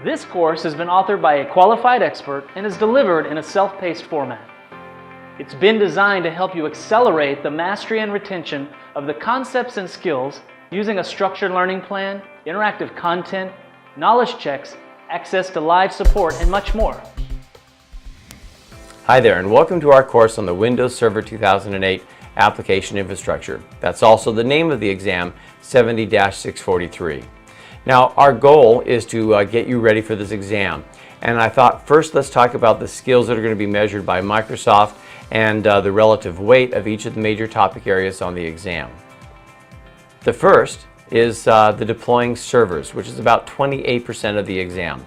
This course has been authored by a qualified expert and is delivered in a self-paced format. It's been designed to help you accelerate the mastery and retention of the concepts and skills using a structured learning plan, interactive content, knowledge checks, access to live support, and much more. Hi there, and welcome to our course on the Windows Server 2008 Application Infrastructure. That's also the name of the exam, 70-643. Now, our goal is to get you ready for this exam. And I thought first let's talk about the skills that are going to be measured by Microsoft and the relative weight of each of the major topic areas on the exam. The first is the deploying servers, which is about 28% of the exam.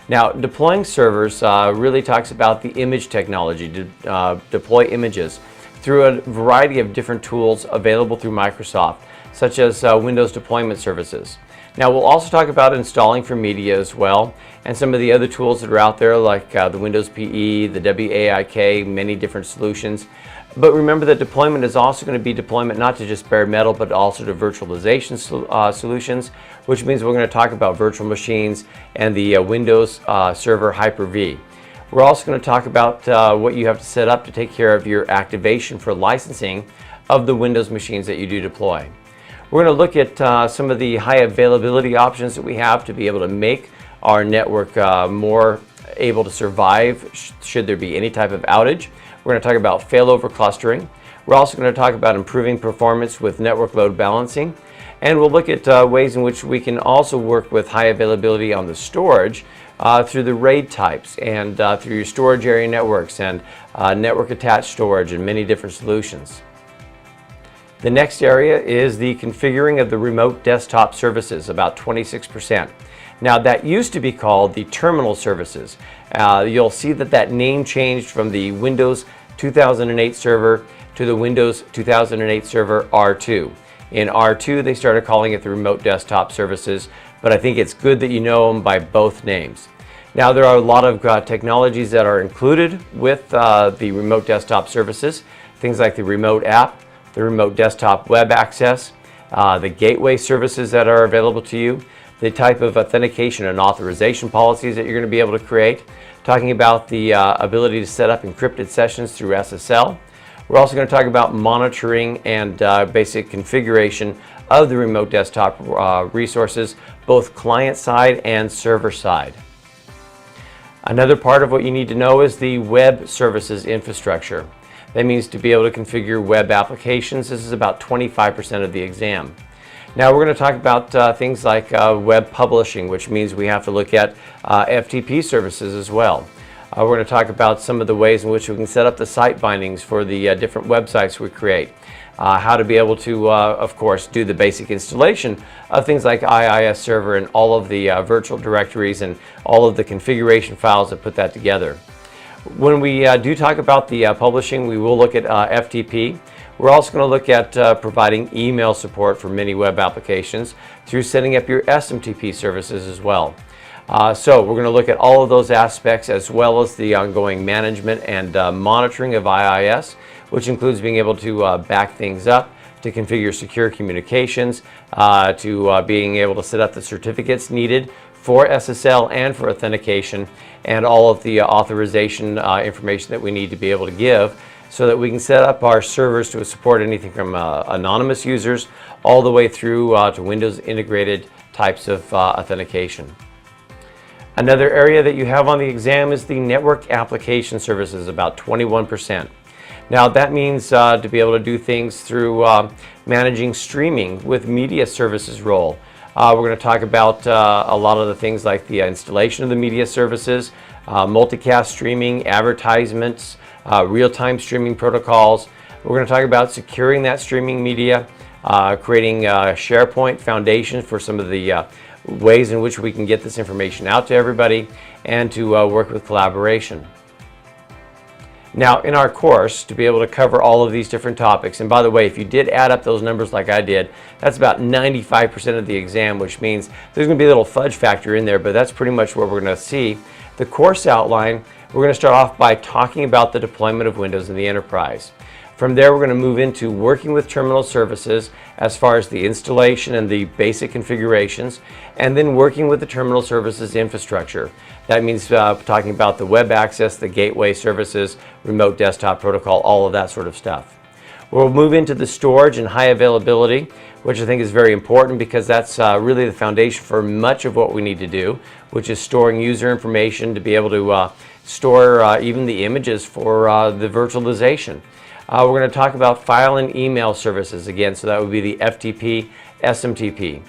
Now, deploying servers really talks about the image technology to deploy images through a variety of different tools available through Microsoft, such as Windows deployment services. Now, we'll also talk about installing for media as well, and some of the other tools that are out there like the Windows PE, the WAIK, many different solutions. But remember that deployment is also going to be deployment not to just bare metal, but also to virtualization solutions, which means we're going to talk about virtual machines and the Windows Server Hyper-V. We're also going to talk about what you have to set up to take care of your activation for licensing of the Windows machines that you do deploy. We're going to look at some of the high availability options that we have to be able to make our network more able to survive should there be any type of outage. We're going to talk about failover clustering. We're also going to talk about improving performance with network load balancing. And we'll look at ways in which we can also work with high availability on the storage through the RAID types and through your storage area networks and network attached storage and many different solutions. The next area is the configuring of the remote desktop services, about 26%. Now, that used to be called the terminal services. You'll see that that name changed from the Windows 2008 server to the Windows 2008 server R2. In R2, they started calling it the remote desktop services, but I think it's good that you know them by both names. Now, there are a lot of technologies that are included with the remote desktop services, things like the remote app, the remote desktop web access, the gateway services that are available to you, the type of authentication and authorization policies that you're going to be able to create, talking about the ability to set up encrypted sessions through SSL. We're also going to talk about monitoring and basic configuration of the remote desktop resources, both client side and server side. Another part of what you need to know is the web services infrastructure. That means to be able to configure web applications. This is about 25% of the exam. Now we're going to talk about things like web publishing, which means we have to look at FTP services as well. We're going to talk about some of the ways in which we can set up the site bindings for the different websites we create. How to be able to, of course, do the basic installation of things like IIS server and all of the virtual directories and all of the configuration files that put that together. When we do talk about the publishing, we will look at FTP. We're also going to look at providing email support for many web applications through setting up your SMTP services as well. So we're going to look at all of those aspects as well as the ongoing management and monitoring of IIS, which includes being able to back things up, to configure secure communications, to being able to set up the certificates needed for SSL and for authentication, and all of the authorization information that we need to be able to give so that we can set up our servers to support anything from anonymous users all the way through to Windows integrated types of authentication. Another area that you have on the exam is the network application services, about 21%. Now that means to be able to do things through managing streaming with media services role. We're going to talk about a lot of the things like the installation of the media services, multicast streaming, advertisements, real-time streaming protocols. We're going to talk about securing that streaming media, creating SharePoint foundation for some of the ways in which we can get this information out to everybody, and to work with collaboration. Now, in our course, to be able to cover all of these different topics, and by the way, if you did add up those numbers like I did, that's about 95% of the exam, which means there's going to be a little fudge factor in there, but that's pretty much what we're going to see. The course outline, we're going to start off by talking about the deployment of Windows in the enterprise. From there, we're going to move into working with terminal services as far as the installation and the basic configurations, and then working with the terminal services infrastructure. That means talking about the web access, the gateway services, remote desktop protocol, all of that sort of stuff. We'll move into the storage and high availability, which I think is very important because that's really the foundation for much of what we need to do, which is storing user information to be able to store even the images for the virtualization. We're going to talk about file and email services again, so that would be the FTP, SMTP.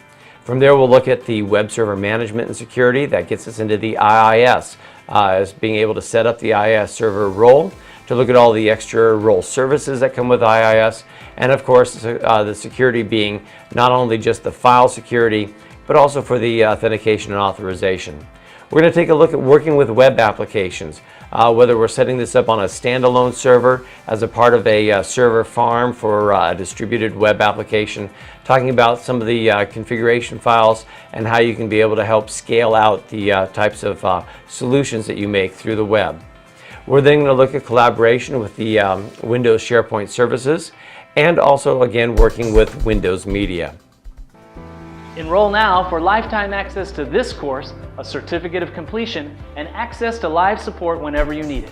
From there, we'll look at the web server management and security. That gets us into the IIS, as being able to set up the IIS server role, to look at all the extra role services that come with IIS, and of course the security being not only just the file security, but also for the authentication and authorization. We're going to take a look at working with web applications, whether we're setting this up on a standalone server as a part of a server farm for a distributed web application, talking about some of the configuration files and how you can be able to help scale out the types of solutions that you make through the web. We're then going to look at collaboration with the Windows SharePoint services, and also again working with Windows Media. Enroll now for lifetime access to this course, a certificate of completion, and access to live support whenever you need it.